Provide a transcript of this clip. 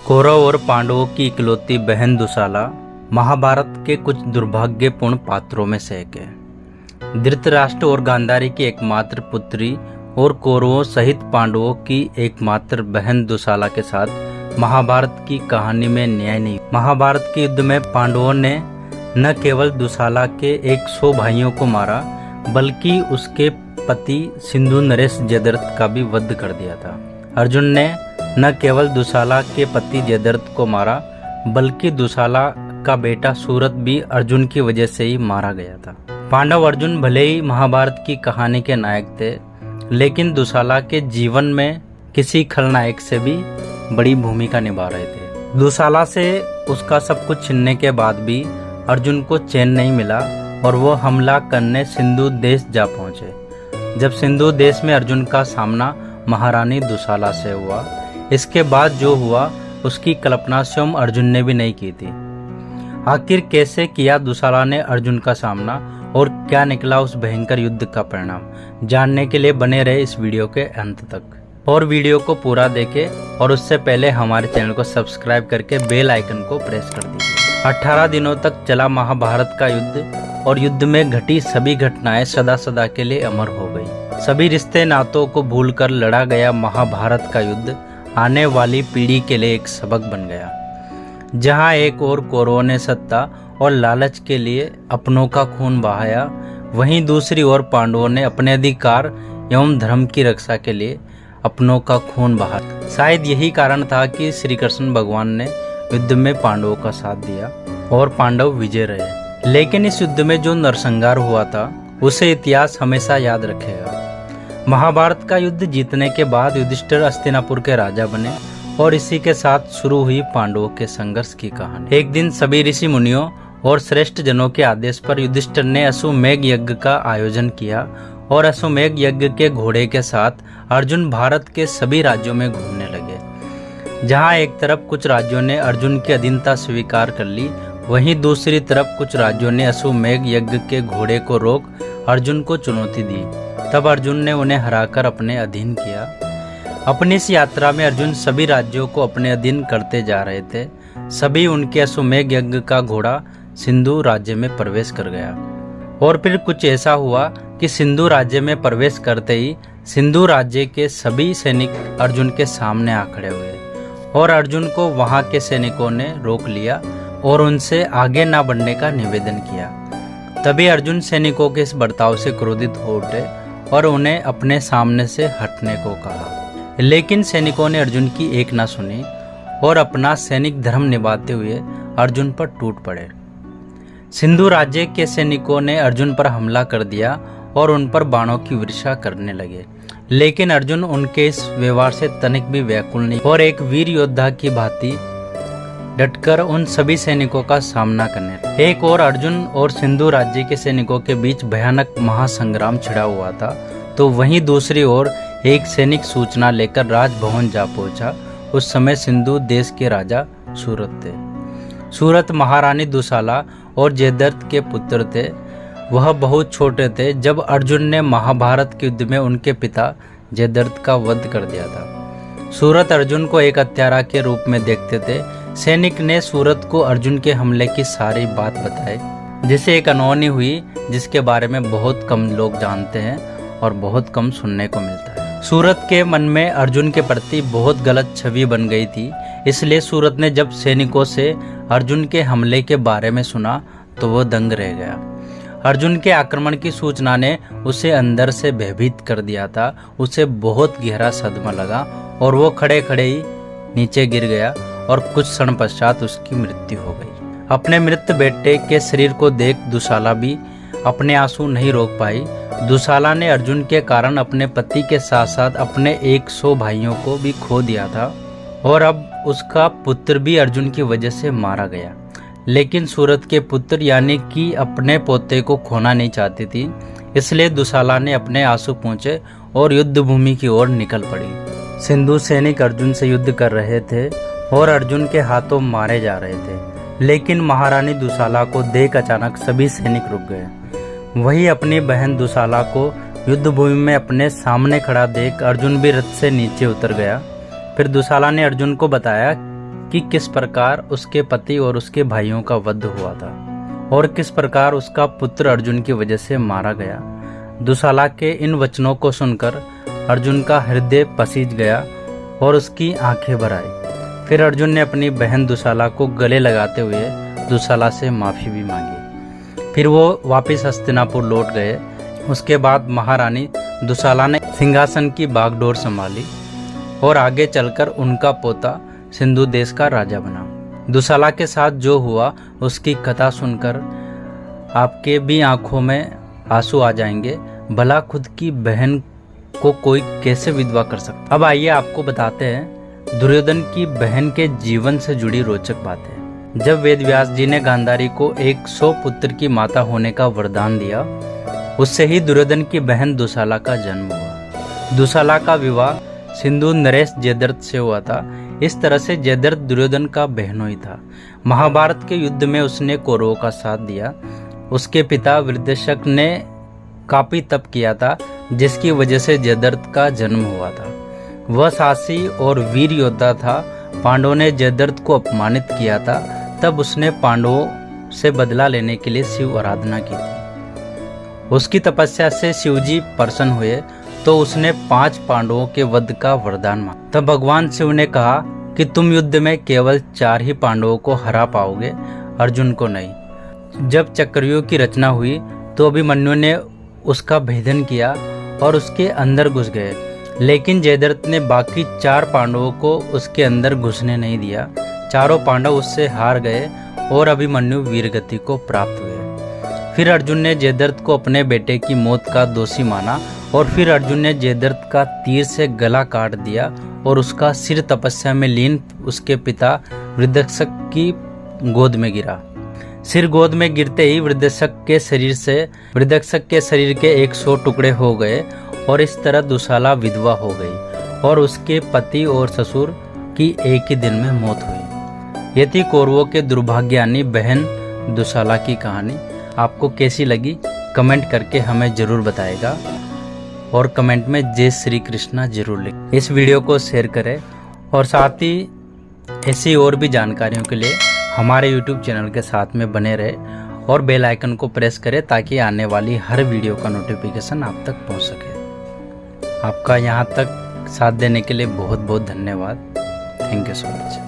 कौरव और पांडवों की इकलौती बहन दुशाला महाभारत के कुछ दुर्भाग्यपूर्ण पात्रों में से एक है। धृतराष्ट्र और गांधारी की एकमात्र पुत्री और कौरवों सहित पांडवों की एकमात्र बहन दुशाला के साथ महाभारत की कहानी में न्याय नहीं। महाभारत के युद्ध में पांडवों ने न केवल दुशाला के 100 भाइयों को मारा बल्कि उसके पति सिंधु नरेश जयद्रथ का भी वध कर दिया था। अर्जुन ने न केवल दुशाला के पति जयद्रथ को मारा बल्कि दुशाला का बेटा सूरत भी अर्जुन की वजह से ही मारा गया था। पांडव अर्जुन भले ही महाभारत की कहानी के नायक थे, लेकिन दुशाला के जीवन में किसी खलनायक से भी बड़ी भूमिका निभा रहे थे। दुशाला से उसका सब कुछ छीनने के बाद भी अर्जुन को चैन नहीं मिला और वो हमला करने सिंधु देश जा पहुंचे। जब सिंधु देश में अर्जुन का सामना महारानी दुशाला से हुआ, इसके बाद जो हुआ उसकी कल्पना स्वयं अर्जुन ने भी नहीं की थी। आखिर कैसे किया दुशाला ने अर्जुन का सामना और क्या निकला उस भयंकर युद्ध का परिणाम, जानने के लिए बने रहे इस वीडियो के अंत तक। और वीडियो को पूरा देखें और उससे पहले हमारे चैनल को सब्सक्राइब करके बेल आइकन को प्रेस कर दीजिए। 18 दिनों तक चला महाभारत का युद्ध और युद्ध में घटी सभी घटनाएं सदा सदा के लिए अमर हो गई। सभी रिश्ते नातों को भूलकर लड़ा गया महाभारत का युद्ध आने वाली पीढ़ी के लिए एक सबक बन गया। जहां एक और कौरवों ने सत्ता और लालच के लिए अपनों का खून बहाया, वहीं दूसरी ओर पांडवों ने अपने अधिकार एवं धर्म की रक्षा के लिए अपनों का खून बहाया। शायद यही कारण था कि श्री कृष्ण भगवान ने युद्ध में पांडवों का साथ दिया और पांडव विजय रहे। लेकिन इस युद्ध में जो नरसंहार हुआ था उसे इतिहास हमेशा याद रखेगा। महाभारत का युद्ध जीतने के बाद युधिष्ठिर हस्तिनापुर के राजा बने और इसी के साथ शुरू हुई पांडवों के संघर्ष की कहानी। एक दिन सभी ऋषि मुनियों और श्रेष्ठ जनों के आदेश पर युधिष्ठिर ने अश्वमेध यज्ञ का आयोजन किया और अश्वमेध यज्ञ के घोड़े के साथ अर्जुन भारत के सभी राज्यों में घूमने लगे। जहाँ एक तरफ कुछ राज्यों ने अर्जुन की अधीनता स्वीकार कर ली, वहीं दूसरी तरफ कुछ राज्यों ने अश्वमेध यज्ञ के घोड़े को रोक अर्जुन को चुनौती दी। तब अर्जुन ने उन्हें हराकर अपने अधीन किया। अपनी इस यात्रा में अर्जुन सभी राज्यों को अपने अधीन करते जा रहे थे। सभी उनके अश्वमेध यज्ञ का घोड़ा सिंधु राज्य में प्रवेश कर गया और फिर कुछ ऐसा हुआ कि सिंधु राज्य में प्रवेश करते ही सिंधु राज्य के सभी सैनिक अर्जुन के सामने आ खड़े हुए और अर्जुन को वहां के सैनिकों ने रोक लिया और उनसे आगे न बढ़ने का निवेदन किया। तभी अर्जुन सैनिकों के इस बर्ताव से क्रोधित हो उठे और उन्हें अपने सामने से हटने को कहा। लेकिन सैनिकों ने अर्जुन की एक ना सुनी और अपना सैनिक धर्म निभाते हुए अर्जुन पर टूट पड़े। सिंधु राज्य के सैनिकों ने अर्जुन पर हमला कर दिया और उन पर बाणों की वर्षा करने लगे। लेकिन अर्जुन उनके इस व्यवहार से तनिक भी व्याकुल नहीं और एक वीर योद्धा की भांति डटकर उन सभी सैनिकों का सामना करने लगे। एक और अर्जुन और सिंधु राज्य के सैनिकों के बीच भयानक महासंग्राम छिड़ा हुआ था, तो वहीं दूसरी ओर एक सैनिक सूचना लेकर राजभवन जा पहुंचा। उस समय सिंधु देश के राजा सूरत थे। सूरत महारानी दुशाला और जयद्रथ के पुत्र थे। वह बहुत छोटे थे जब अर्जुन ने महाभारत के युद्ध में उनके पिता जयद्रथ का वध कर दिया था। सूरत अर्जुन को एक हत्यारा के रूप में देखते थे। सैनिक ने सूरत को अर्जुन के हमले की सारी बात बताई, जिसे एक अनहोनी हुई जिसके बारे में बहुत कम लोग जानते हैं और बहुत कम सुनने को मिलता है। सूरत के मन में अर्जुन के प्रति बहुत गलत छवि बन गई थी, इसलिए सूरत ने जब सैनिकों से अर्जुन के हमले के बारे में सुना तो वह दंग रह गया। अर्जुन के आक्रमण की सूचना ने उसे अंदर से भयभीत कर दिया था। उसे बहुत गहरा सदमा लगा और वो खड़े खड़े ही नीचे गिर गया और कुछ क्षण पश्चात उसकी मृत्यु हो गई। अपने मृत बेटे के शरीर को देख दुशाला भी अपने आंसू नहीं रोक पाई। दुशाला ने अर्जुन के कारण अपने पति के साथ साथ अपने 100 भाइयों को भी खो दिया था और अब उसका पुत्र भी अर्जुन की वजह से मारा गया। लेकिन सूरत के पुत्र यानी कि अपने पोते को खोना नहीं चाहती थी, इसलिए दुशाला ने अपने आंसू पोंछे और युद्ध भूमि की ओर निकल पड़ी। सिंधु सैनिक अर्जुन से युद्ध कर रहे थे और अर्जुन के हाथों मारे जा रहे थे। लेकिन महारानी दुशाला को देख अचानक सभी सैनिक रुक गए। वही अपनी बहन दुशाला को युद्ध भूमि में अपने सामने खड़ा देख अर्जुन भी रथ से नीचे उतर गया। फिर दुशाला ने अर्जुन को बताया कि किस प्रकार उसके पति और उसके भाइयों का वध हुआ था और किस प्रकार उसका पुत्र अर्जुन की वजह से मारा गया। दुशाला के इन वचनों को सुनकर अर्जुन का हृदय पसीज गया और उसकी आंखें भर आई। फिर अर्जुन ने अपनी बहन दुशाला को गले लगाते हुए दुशाला से माफ़ी भी मांगी। फिर वो वापस हस्तिनापुर लौट गए। उसके बाद महारानी दुशाला ने सिंहासन की बागडोर संभाली और आगे चलकर उनका पोता सिंधु देश का राजा बना। दुशाला के साथ जो हुआ उसकी कथा सुनकर आपके भी आंखों में आंसू आ जाएंगे। भला खुद की बहन को कोई कैसे विधवा कर सकता। अब आइए आपको बताते हैं दुर्योधन की बहन के जीवन से जुड़ी रोचक बातें। जब वेद व्यास जी ने गांधारी को 100 पुत्र की माता होने का वरदान दिया, उससे ही दुर्योधन की बहन दुशाला का जन्म हुआ। दुशाला का विवाह सिंधु नरेश जयद्रथ से हुआ था। इस तरह से जयद्रथ दुर्योधन का बहनोई था। महाभारत के युद्ध में उसने कौरवों का साथ दिया। उसके पिता वृद्धशक ने काफी तप किया था, जिसकी वजह से जयद्रथ का जन्म हुआ था। वह साहसी और वीर योद्धा था। पांडवों ने जयद्रथ को अपमानित किया था, तब उसने पांडवों से बदला लेने के लिए शिव आराधना की थी। उसकी तपस्या से शिवजी प्रसन्न हुए तो उसने 5 पांडवों के वध का वरदान मांगा। तब भगवान शिव ने कहा कि तुम युद्ध में केवल 4 ही पांडवों को हरा पाओगे, अर्जुन को नहीं। जब चक्रव्यूह की रचना हुई तो अभिमन्यु ने उसका भेदन किया और उसके अंदर घुस गए, लेकिन जयद्रथ ने बाकी 4 पांडवों को उसके अंदर घुसने नहीं दिया। चारों पांडव उससे हार गए और अभिमन्यु वीरगति को प्राप्त हुए। फिर अर्जुन ने जयद्रथ को अपने बेटे की मौत का दोषी माना और फिर अर्जुन ने जयद्रथ का तीर से गला काट दिया और उसका सिर तपस्या में लीन उसके पिता वृद्धशक की गोद में गिरा। सिर गोद में गिरते ही वृद्धशक के शरीर के 100 टुकड़े हो गए और इस तरह दुशाला विधवा हो गई और उसके पति और ससुर की एक ही दिन में मौत हुई। ये थी कौरवों के दुर्भाग्यानी बहन दुशाला की कहानी। आपको कैसी लगी कमेंट करके हमें जरूर बताएगा और कमेंट में जय श्री कृष्णा जरूर लिखें। इस वीडियो को शेयर करें और साथ ही ऐसी और भी जानकारियों के लिए हमारे YouTube चैनल के साथ में बने रहे और बेल आइकन को प्रेस करें ताकि आने वाली हर वीडियो का नोटिफिकेशन आप तक पहुंच सके। आपका यहाँ तक साथ देने के लिए बहुत बहुत धन्यवाद। Thank you so much.